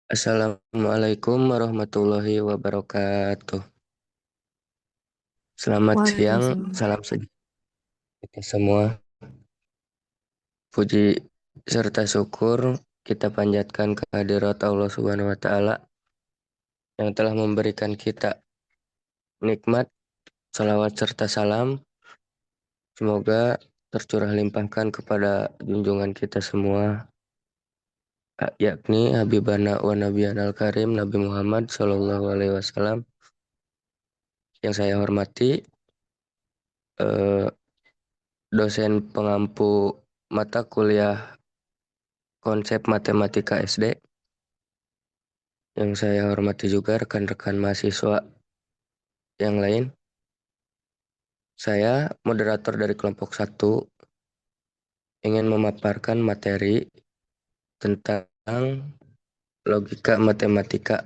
Assalamualaikum warahmatullahi wabarakatuh. Selamat siang, Waalaikumsalam. salam sejahtera kita semua. Puji serta syukur kita panjatkan kehadirat Allah Subhanahu wa taala yang telah memberikan kita nikmat, salawat serta salam. Semoga tercurah limpahkan kepada junjungan kita semua, yakni Habibana wa Nabiyana al-Karim Nabi Muhammad Sallallahu Alaihi Wasallam. Yang saya hormati, eh, dosen pengampu mata kuliah konsep matematika SD. Yang saya hormati juga rekan-rekan mahasiswa yang lain. Saya moderator dari kelompok satu ingin memaparkan materi tentang logika matematika.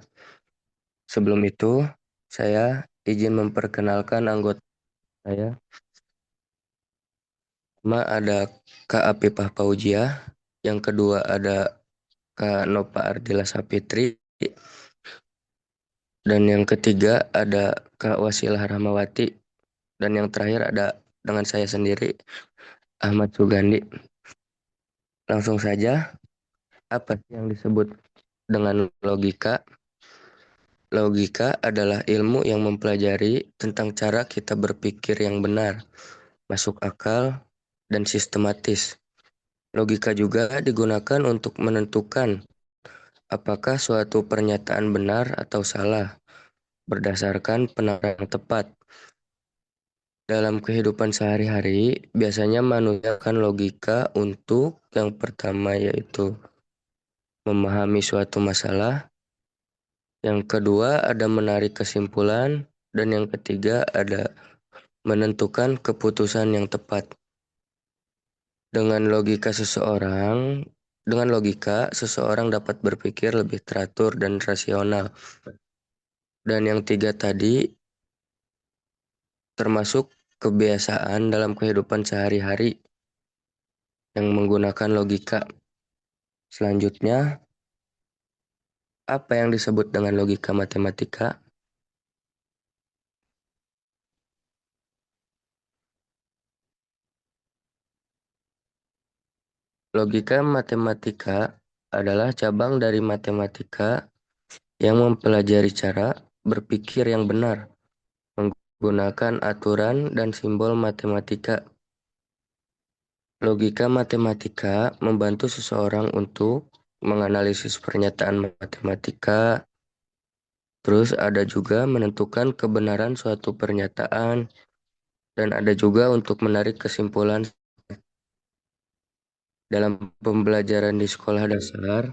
Sebelum itu, saya izin memperkenalkan anggota saya. Pertama ada Kak Apipah Paujiah, yang kedua ada Kak Nova Ardila Sapitri, dan yang ketiga ada Kak Wasilah Rahmawati, dan yang terakhir ada dengan saya sendiri, Ahmad Sugandi. Langsung saja, apa sih yang disebut dengan logika? Logika adalah ilmu yang mempelajari tentang cara kita berpikir yang benar, masuk akal, dan sistematis. Logika juga digunakan untuk menentukan apakah suatu pernyataan benar atau salah berdasarkan penerapan yang tepat. Dalam kehidupan sehari-hari, biasanya manusia akan logika untuk yang pertama yaitu memahami suatu masalah, yang kedua ada menarik kesimpulan, dan yang ketiga ada menentukan keputusan yang tepat. Dengan logika seseorang, dengan logika seseorang dapat berpikir lebih teratur dan rasional. Dan yang tiga tadi termasuk kebiasaan dalam kehidupan sehari-hari yang menggunakan logika. Selanjutnya, apa yang disebut dengan logika matematika? Logika matematika adalah cabang dari matematika yang mempelajari cara berpikir yang benar menggunakan aturan dan simbol matematika. Logika matematika membantu seseorang untuk menganalisis pernyataan matematika, terus ada juga menentukan kebenaran suatu pernyataan, dan ada juga untuk menarik kesimpulan. Dalam pembelajaran di sekolah dasar,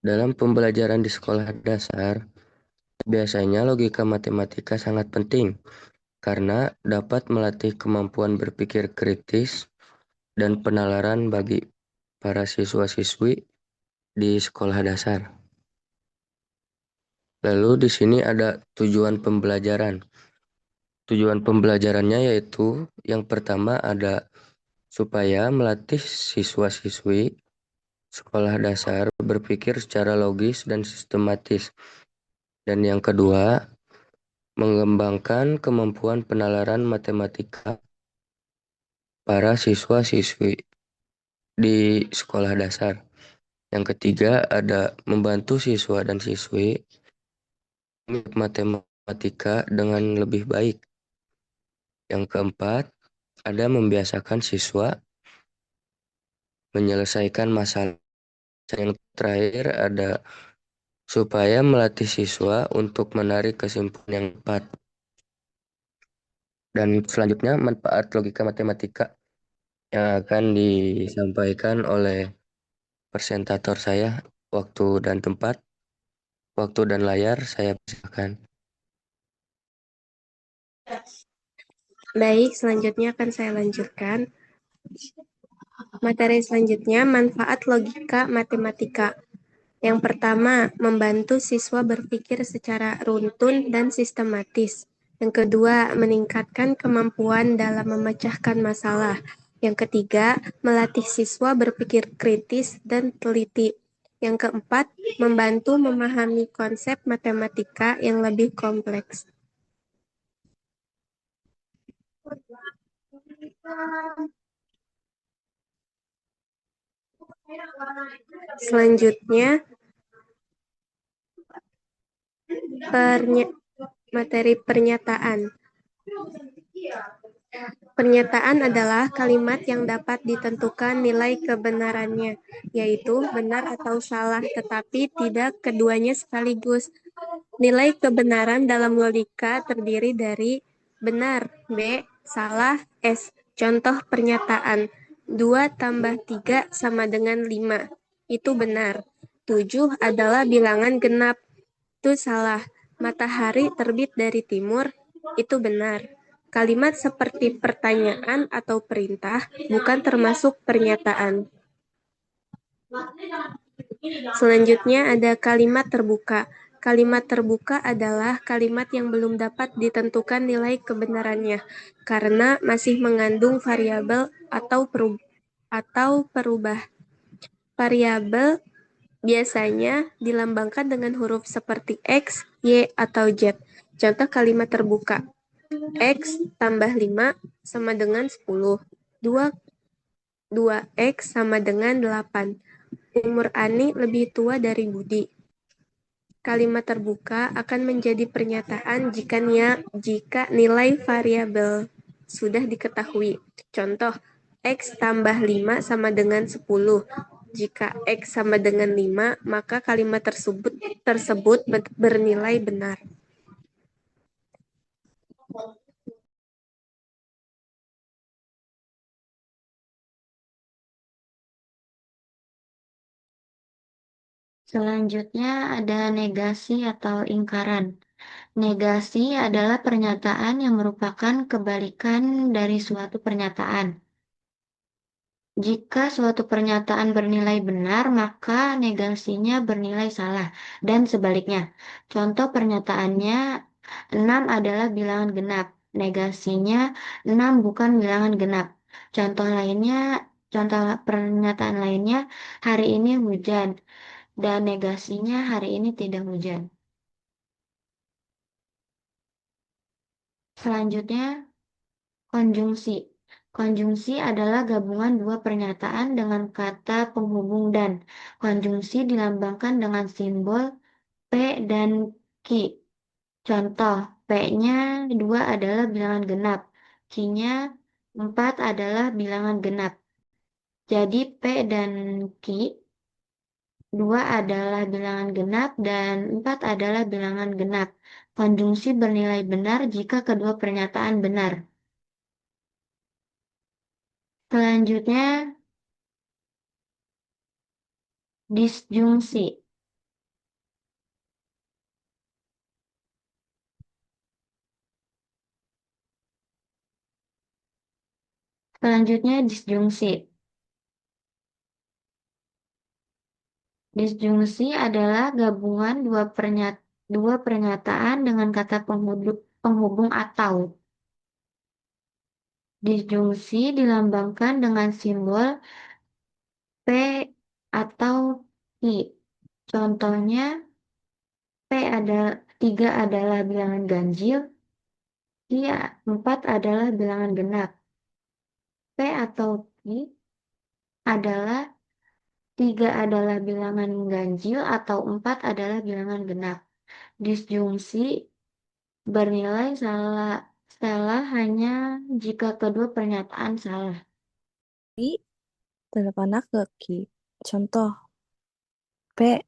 dalam pembelajaran di sekolah dasar, biasanya logika matematika sangat penting karena dapat melatih kemampuan berpikir kritis dan penalaran bagi para siswa-siswi di sekolah dasar. Lalu di sini ada tujuan pembelajaran. Tujuan pembelajarannya yaitu yang pertama ada supaya melatih siswa-siswi sekolah dasar berpikir secara logis dan sistematis. Dan yang kedua, mengembangkan kemampuan penalaran matematika para siswa-siswi di sekolah dasar. Yang ketiga, ada membantu siswa dan siswi matematika dengan lebih baik. Yang keempat, ada membiasakan siswa menyelesaikan masalah. Yang terakhir ada supaya melatih siswa untuk menarik kesimpulan yang tepat. Dan selanjutnya manfaat logika matematika yang akan disampaikan oleh presentator saya. Waktu dan tempat, waktu dan layar saya persilakan. Baik, selanjutnya akan saya lanjutkan. Materi selanjutnya, manfaat logika matematika. Yang pertama, membantu siswa berpikir secara runtun dan sistematis. Yang kedua, meningkatkan kemampuan dalam memecahkan masalah. Yang ketiga, melatih siswa berpikir kritis dan teliti. Yang keempat, membantu memahami konsep matematika yang lebih kompleks. Selanjutnya, materi pernyataan. Pernyataan adalah kalimat yang dapat ditentukan nilai kebenarannya, yaitu benar atau salah, tetapi tidak keduanya sekaligus. Nilai kebenaran dalam logika terdiri dari benar, B, salah, S. Contoh pernyataan, 2 tambah 3 sama dengan 5. Itu benar. 7 adalah bilangan genap. Itu salah. Matahari terbit dari timur. Itu benar. Kalimat seperti pertanyaan atau perintah bukan termasuk pernyataan. Selanjutnya ada kalimat terbuka. Kalimat terbuka adalah kalimat yang belum dapat ditentukan nilai kebenarannya karena masih mengandung variabel atau perubah. Variabel biasanya dilambangkan dengan huruf seperti X, Y, atau Z. Contoh kalimat terbuka. X tambah 5 sama dengan 10. 2X sama dengan 8. Umur Ani lebih tua dari Budi. Kalimat terbuka akan menjadi pernyataan jika nilai variabel sudah diketahui. Contoh, X tambah 5 sama dengan 10. Jika X sama dengan 5, maka kalimat tersebut bernilai benar. Selanjutnya ada negasi atau ingkaran. Negasi adalah pernyataan yang merupakan kebalikan dari suatu pernyataan. Jika suatu pernyataan bernilai benar, maka negasinya bernilai salah, dan sebaliknya. Contoh pernyataannya, 6 adalah bilangan genap. Negasinya, 6 bukan bilangan genap. Contoh pernyataan lainnya, hari ini hujan, dan negasinya hari ini tidak hujan. Selanjutnya, konjungsi. Konjungsi adalah gabungan dua pernyataan dengan kata penghubung dan. Konjungsi dilambangkan dengan simbol P dan Q. Contoh, P-nya 2 adalah bilangan genap, Q-nya 4 adalah bilangan genap. Jadi P dan Q 2 adalah bilangan genap dan 4 adalah bilangan genap. Konjungsi bernilai benar jika kedua pernyataan benar. Selanjutnya, disjungsi. Selanjutnya, disjungsi. Disjungsi adalah gabungan dua pernyataan dengan kata penghubung atau. Disjungsi dilambangkan dengan simbol P atau I. Contohnya, P ada 3 adalah bilangan ganjil, I 4 adalah bilangan genap. P atau I adalah 3 adalah bilangan ganjil atau 4 adalah bilangan genap. Disjungsi bernilai salah hanya jika kedua pernyataan salah. I telepanak ke Ki. Contoh, P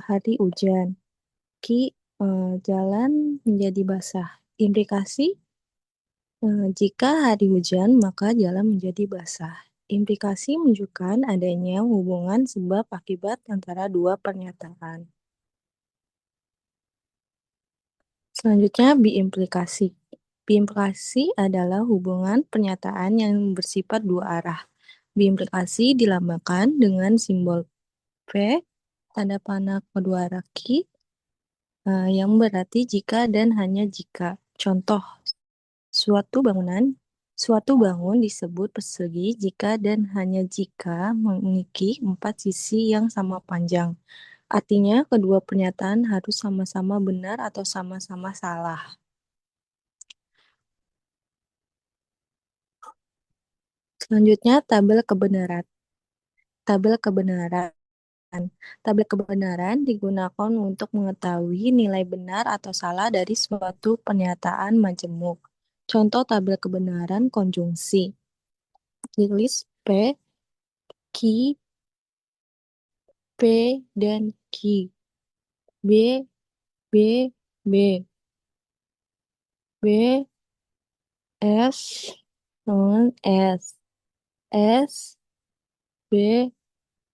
hari hujan. Ki jalan menjadi basah. Implikasi jika hari hujan maka jalan menjadi basah. Implikasi menunjukkan adanya hubungan sebab akibat antara dua pernyataan. Selanjutnya biimplikasi. Biimplikasi adalah hubungan pernyataan yang bersifat dua arah. Biimplikasi dilambangkan dengan simbol P, tanda panah kedua arah Ki, yang berarti jika dan hanya jika. Contoh, suatu bangun disebut persegi jika dan hanya jika memiliki empat sisi yang sama panjang. Artinya, kedua pernyataan harus sama-sama benar atau sama-sama salah. Selanjutnya, tabel kebenaran. Tabel kebenaran. Tabel kebenaran digunakan untuk mengetahui nilai benar atau salah dari suatu pernyataan majemuk. Contoh tabel kebenaran konjungsi. Ditulis P, Ki, P, dan Ki. B, B, B. B, S, non S. S, B,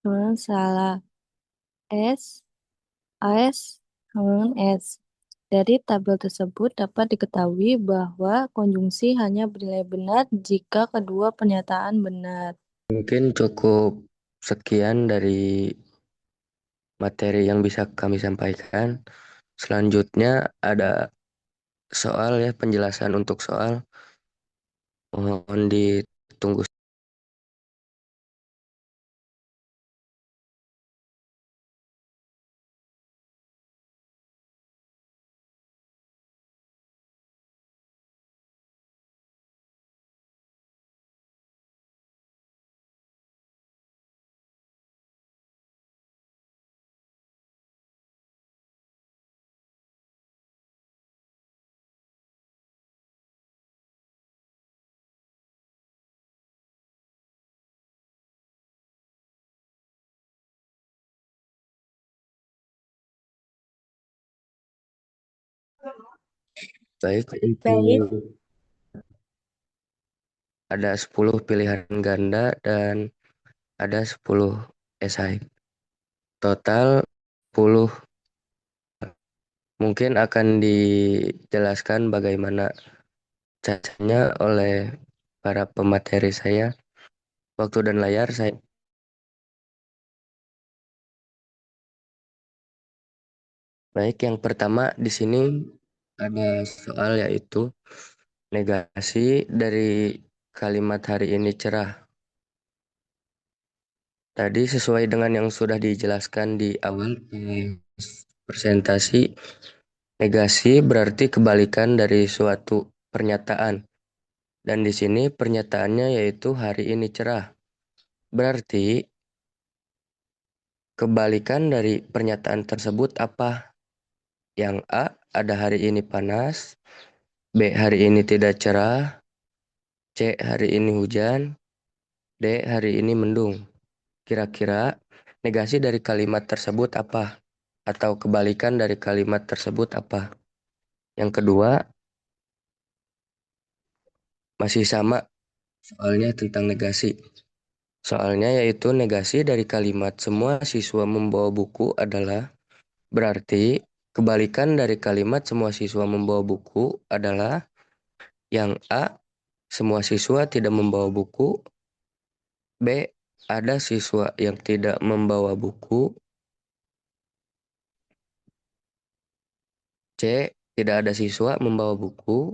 non salah. S, AS, non S. Dari tabel tersebut dapat diketahui bahwa konjungsi hanya bernilai benar jika kedua pernyataan benar. Mungkin cukup sekian dari materi yang bisa kami sampaikan. Selanjutnya ada soal ya, penjelasan untuk soal. Mohon ditunggu. Baik, Baik, untuk ada 10 pilihan ganda dan ada 10 esai. Total 10. Mungkin akan dijelaskan bagaimana caranya oleh para pemateri saya. Waktu dan layar saya. Baik, yang pertama di sini ada soal yaitu negasi dari kalimat hari ini cerah. Tadi sesuai dengan yang sudah dijelaskan di awal presentasi, negasi berarti kebalikan dari suatu pernyataan. Dan di sini pernyataannya yaitu hari ini cerah. Berarti kebalikan dari pernyataan tersebut apa? Yang A, ada hari ini panas. B, hari ini tidak cerah. C, hari ini hujan. D, hari ini mendung. Kira-kira negasi dari kalimat tersebut apa? Atau kebalikan dari kalimat tersebut apa? Yang kedua, masih sama soalnya tentang negasi. Soalnya yaitu negasi dari kalimat semua siswa membawa buku adalah berarti kebalikan dari kalimat semua siswa membawa buku adalah yang A, semua siswa tidak membawa buku. B, ada siswa yang tidak membawa buku. C, tidak ada siswa membawa buku.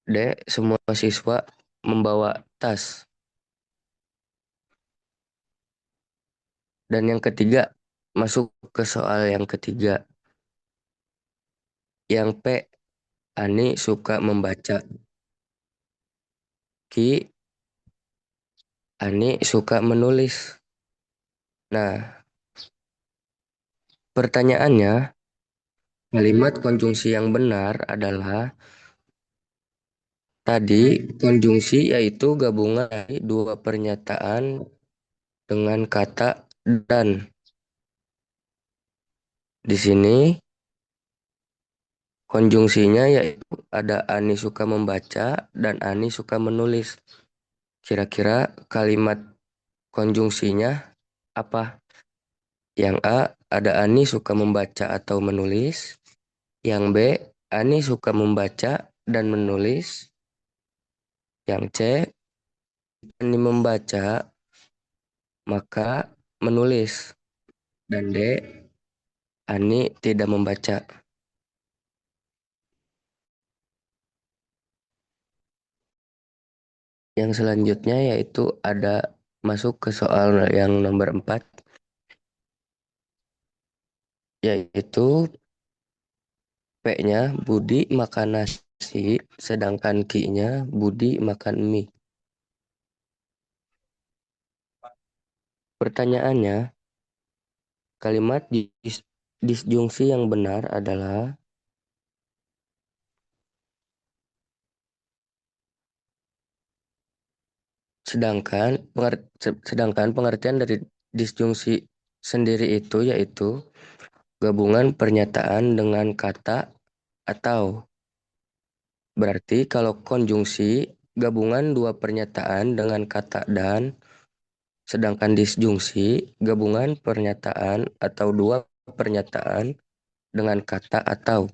D, semua siswa membawa tas. Dan yang ketiga, masuk ke soal yang ketiga. Yang P, Ani suka membaca. Ki, Ani suka menulis. Nah, pertanyaannya, kalimat konjungsi yang benar adalah tadi konjungsi yaitu gabungan dari dua pernyataan dengan kata dan. Di sini konjungsinya yaitu ada Ani suka membaca dan Ani suka menulis. Kira-kira kalimat konjungsinya apa? Yang A, ada Ani suka membaca atau menulis. Yang B, Ani suka membaca dan menulis. Yang C, Ani membaca maka menulis. Dan D, Ani tidak membaca. Yang selanjutnya yaitu ada masuk ke soal yang nomor 4, yaitu P-nya Budi makan nasi, sedangkan Q-nya Budi makan mie. Pertanyaannya, kalimat disjungsi yang benar adalah sedangkan pengertian dari disjungsi sendiri itu yaitu gabungan pernyataan dengan kata atau. Berarti kalau konjungsi gabungan dua pernyataan dengan kata dan, sedangkan disjungsi gabungan pernyataan atau dua pernyataan dengan kata atau.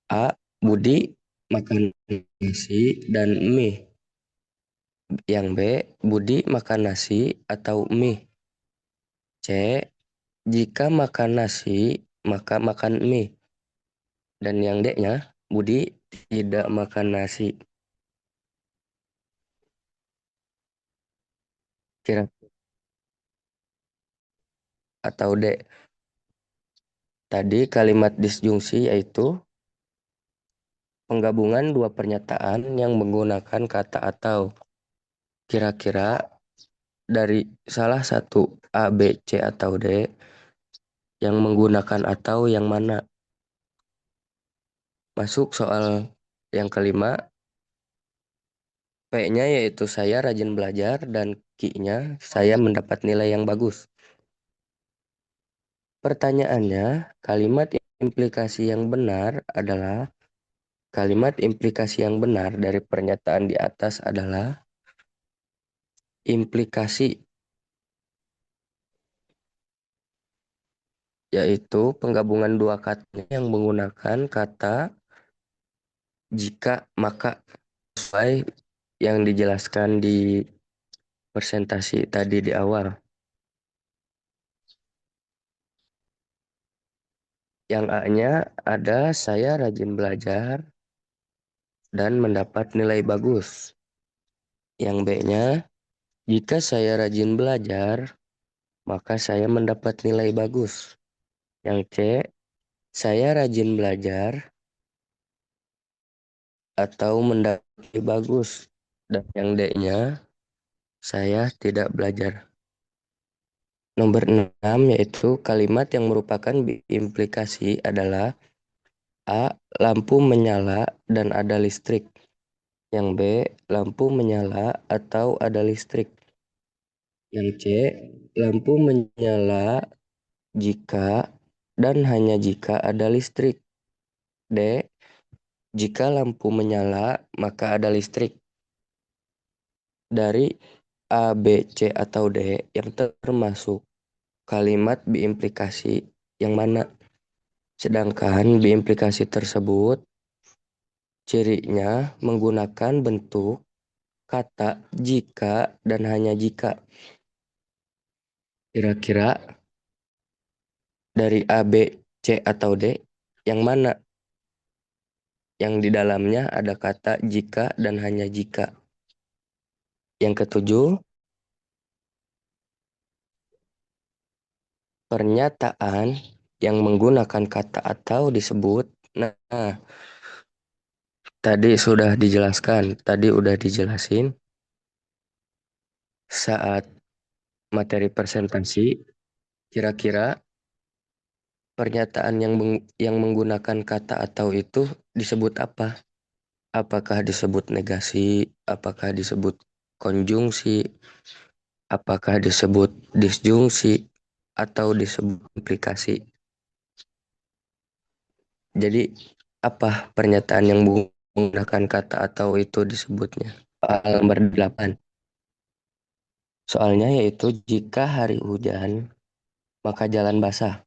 A. Budi makan nasi dan mie. Yang B. Budi makan nasi atau mie. C. Jika makan nasi, maka makan mie. Dan yang D-nya, Budi tidak makan nasi. Kira atau D. Tadi kalimat disjungsi yaitu penggabungan dua pernyataan yang menggunakan kata atau. Kira-kira dari salah satu A, B, C, atau D yang menggunakan atau yang mana? Masuk soal yang kelima. P-nya yaitu saya rajin belajar dan Q-nya saya mendapat nilai yang bagus. Pertanyaannya, kalimat implikasi yang benar adalah kalimat implikasi yang benar dari pernyataan di atas adalah implikasi, yaitu penggabungan dua kata yang menggunakan kata jika maka, sesuai yang dijelaskan di presentasi tadi di awal. Yang A-nya ada saya rajin belajar dan mendapat nilai bagus. Yang B-nya, jika saya rajin belajar, maka saya mendapat nilai bagus. Yang C, saya rajin belajar atau mendapat nilai bagus. Dan yang D-nya, saya tidak belajar. Nomor 6 yaitu kalimat yang merupakan implikasi adalah A. Lampu menyala dan ada listrik. Yang B. Lampu menyala atau ada listrik. Yang C. Lampu menyala jika dan hanya jika ada listrik. D. Jika lampu menyala maka ada listrik. Dari A, B, C, atau D yang termasuk kalimat biimplikasi yang mana? Sedangkan biimplikasi tersebut cirinya menggunakan bentuk kata jika dan hanya jika. Kira-kira dari A, B, C, atau D yang mana? Yang di dalamnya ada kata jika dan hanya jika. Yang ketujuh, pernyataan yang menggunakan kata atau disebut. Nah, tadi sudah dijelasin saat materi presentasi. Kira-kira pernyataan yang menggunakan kata atau itu disebut apa? Apakah disebut negasi? Apakah disebut konjungsi? Apakah disebut disjungsi? Atau disebut implikasi? Jadi, apa pernyataan yang menggunakan kata atau itu disebutnya? Soal nomor 8. Soalnya yaitu jika hari hujan, maka jalan basah.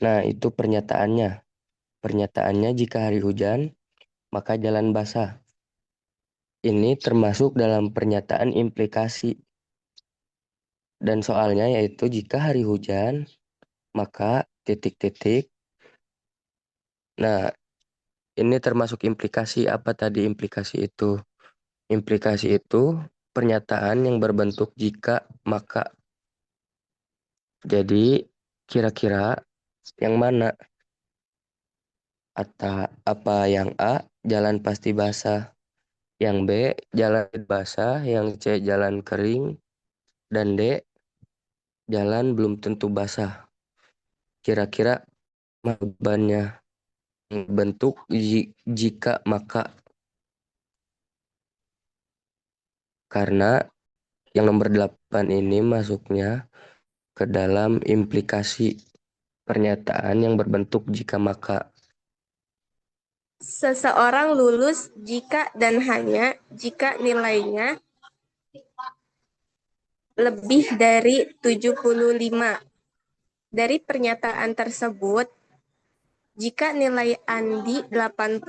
Nah, itu pernyataannya. Pernyataannya jika hari hujan, maka jalan basah. Ini termasuk dalam pernyataan implikasi. Dan soalnya yaitu jika hari hujan, maka titik-titik. Nah, ini termasuk implikasi. Apa tadi implikasi itu? Implikasi itu pernyataan yang berbentuk jika, maka. Jadi, kira-kira yang mana? Apa yang A, jalan pasti basah. Yang B, jalan basah. Yang C, jalan kering. Dan D, jalan belum tentu basah. Kira-kira jawabannya bentuk jika maka, karena yang nomor 8 ini masuknya ke dalam implikasi pernyataan yang berbentuk jika maka. Seseorang lulus jika dan hanya jika nilainya lebih dari 75. Dari pernyataan tersebut, jika nilai Andi 80,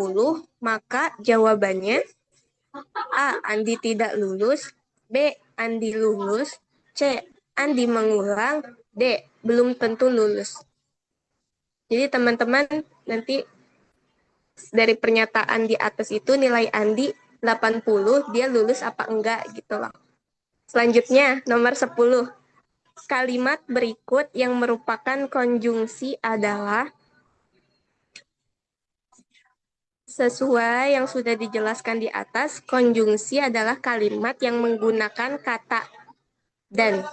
maka jawabannya A. Andi tidak lulus, B. Andi lulus, C. Andi mengulang, D. Belum tentu lulus. Jadi teman-teman nanti dari pernyataan di atas itu nilai Andi 80, dia lulus apa enggak gitu loh. Selanjutnya nomor 10. Kalimat berikut yang merupakan konjungsi adalah sesuai yang sudah dijelaskan di atas, konjungsi adalah kalimat yang menggunakan kata dan.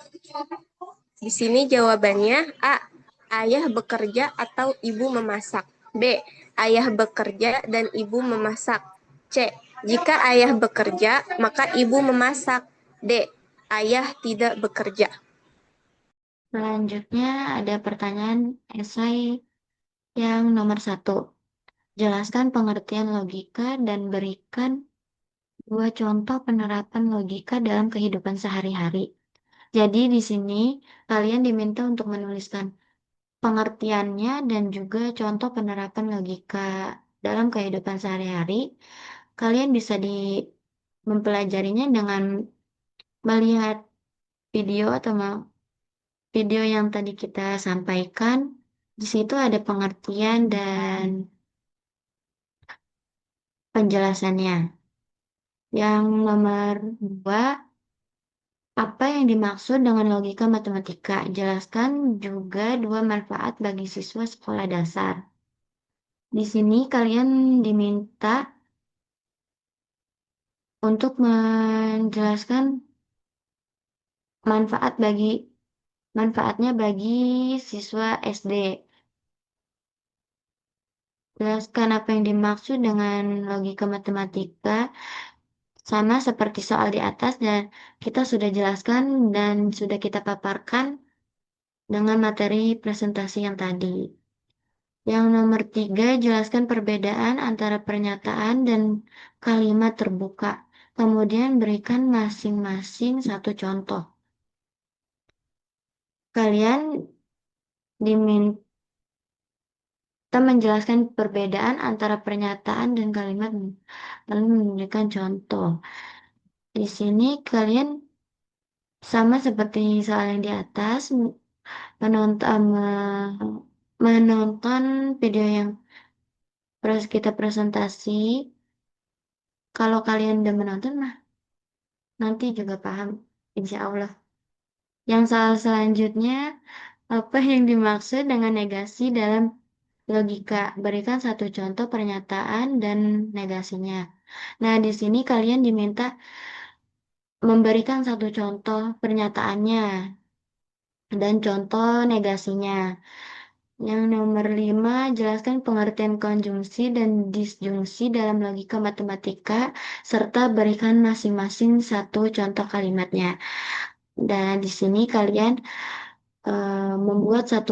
Di sini jawabannya A. Ayah bekerja atau ibu memasak. B. Ayah bekerja dan ibu memasak. C. Jika ayah bekerja, maka ibu memasak. D. Ayah tidak bekerja. Selanjutnya ada pertanyaan esai yang nomor 1. Jelaskan pengertian logika dan berikan 2 contoh penerapan logika dalam kehidupan sehari-hari. Jadi di sini kalian diminta untuk menuliskan pengertiannya dan juga contoh penerapan logika dalam kehidupan sehari-hari. Kalian bisa mempelajarinya dengan melihat video atau video yang tadi kita sampaikan. Di situ ada pengertian dan penjelasannya. Yang nomor 2, apa yang dimaksud dengan logika matematika? Jelaskan juga 2 manfaat bagi siswa sekolah dasar. Di sini kalian diminta untuk menjelaskan manfaatnya bagi siswa SD. Jelaskan apa yang dimaksud dengan logika matematika, sama seperti soal di atas dan kita sudah jelaskan dan sudah kita paparkan dengan materi presentasi yang tadi. Yang nomor 3, jelaskan perbedaan antara pernyataan dan kalimat terbuka. Kemudian berikan masing-masing 1 contoh. Kalian diminta menjelaskan perbedaan antara pernyataan dan kalimat, lalu memberikan contoh. Di sini kalian sama seperti soal yang di atas, menonton video yang kita presentasi. Kalau kalian udah menonton mah nanti juga paham, insya Allah. Yang soal selanjutnya, apa yang dimaksud dengan negasi dalam logika? Berikan 1 contoh pernyataan dan negasinya. Nah, di sini kalian diminta memberikan 1 contoh pernyataannya dan contoh negasinya. Yang nomor 5, jelaskan pengertian konjungsi dan disjungsi dalam logika matematika, serta berikan masing-masing 1 contoh kalimatnya. Dan di sini kalian membuat 1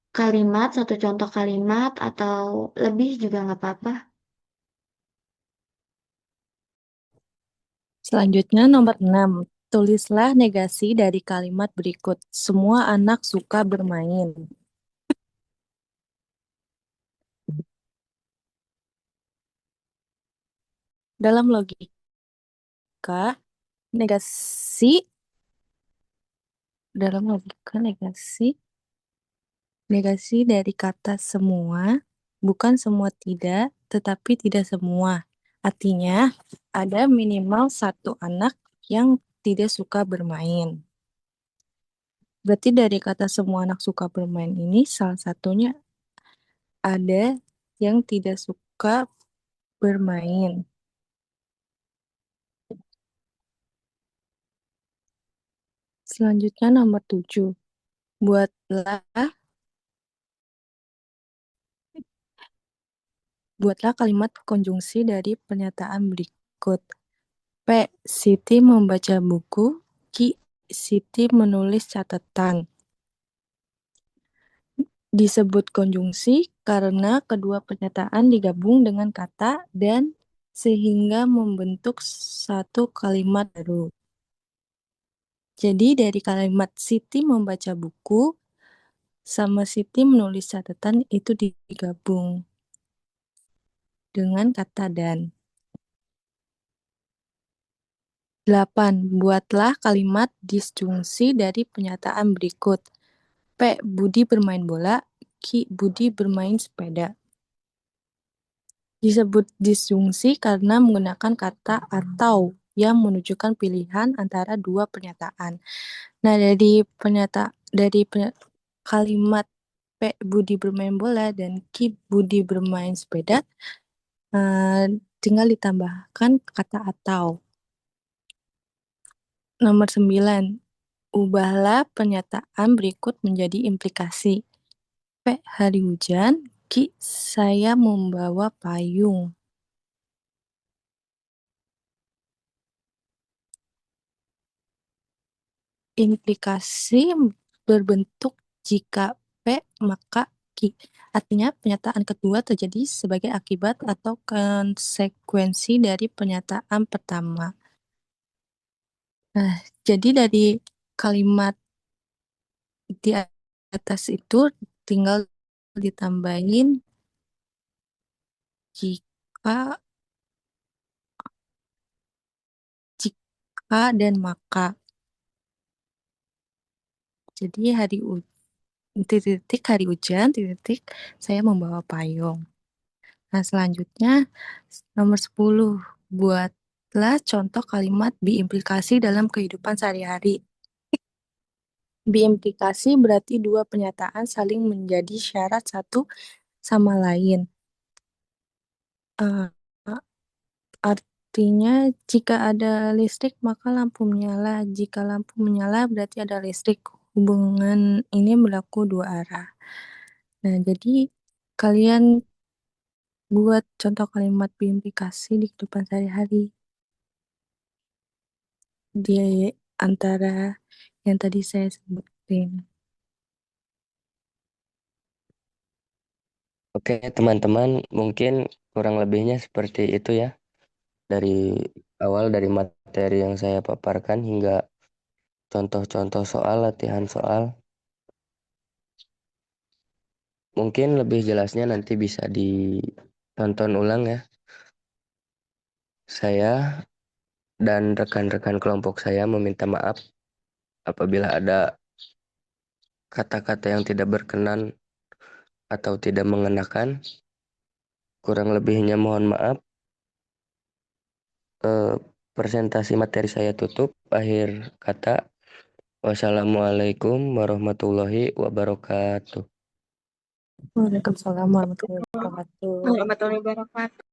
kalimat, 1 contoh kalimat, atau lebih juga nggak apa-apa. Selanjutnya nomor 6. Tulislah negasi dari kalimat berikut. Semua anak suka bermain. Dalam logika negasi, dalam logika negasi dari kata semua, bukan semua tidak, tetapi tidak semua. Artinya, ada minimal satu anak yang tidak suka bermain. Berarti dari kata semua anak suka bermain ini, salah satunya ada yang tidak suka bermain. Selanjutnya nomor 7. Buatlah kalimat konjungsi dari pernyataan berikut. P. Siti membaca buku. Q. Siti menulis catatan. Disebut konjungsi karena kedua pernyataan digabung dengan kata dan sehingga membentuk satu kalimat baru. Jadi dari kalimat Siti membaca buku sama Siti menulis catatan itu digabung dengan kata dan. 8. Buatlah kalimat disjungsi dari pernyataan berikut. P. Budi bermain bola. Q. Budi bermain sepeda. Disebut disjungsi karena menggunakan kata atau yang menunjukkan pilihan antara dua pernyataan. Nah, dari kalimat P. Budi bermain bola dan Q. Budi bermain sepeda, tinggal ditambahkan kata atau. Nomor 9. Ubahlah pernyataan berikut menjadi implikasi. P. Hari hujan. Q. Saya membawa payung. Implikasi berbentuk jika P maka Q. Artinya pernyataan kedua terjadi sebagai akibat atau konsekuensi dari pernyataan pertama. Nah, jadi dari kalimat di atas itu tinggal ditambahin jika dan maka. Jadi titik hari hujan, titik saya membawa payung. Nah, selanjutnya nomor 10. Buatlah contoh kalimat biimplikasi dalam kehidupan sehari-hari. Biimplikasi berarti dua pernyataan saling menjadi syarat satu sama lain. Artinya jika ada listrik maka lampu menyala. Jika lampu menyala berarti ada listrik. Hubungan ini berlaku dua arah. Nah, jadi kalian buat contoh kalimat biimplikasi di kehidupan sehari-hari. Di antara yang tadi saya sebutin. Oke, teman-teman, mungkin kurang lebihnya seperti itu ya. Dari awal dari materi yang saya paparkan hingga contoh-contoh soal, latihan soal. Mungkin lebih jelasnya nanti bisa ditonton ulang ya. Saya dan rekan-rekan kelompok saya meminta maaf apabila ada kata-kata yang tidak berkenan atau tidak mengenakan. Kurang lebihnya mohon maaf. Presentasi materi saya tutup. Akhir kata, wassalamualaikum warahmatullahi wabarakatuh. Waalaikumsalam warahmatullahi wabarakatuh. Warahmatullahi wabarakatuh.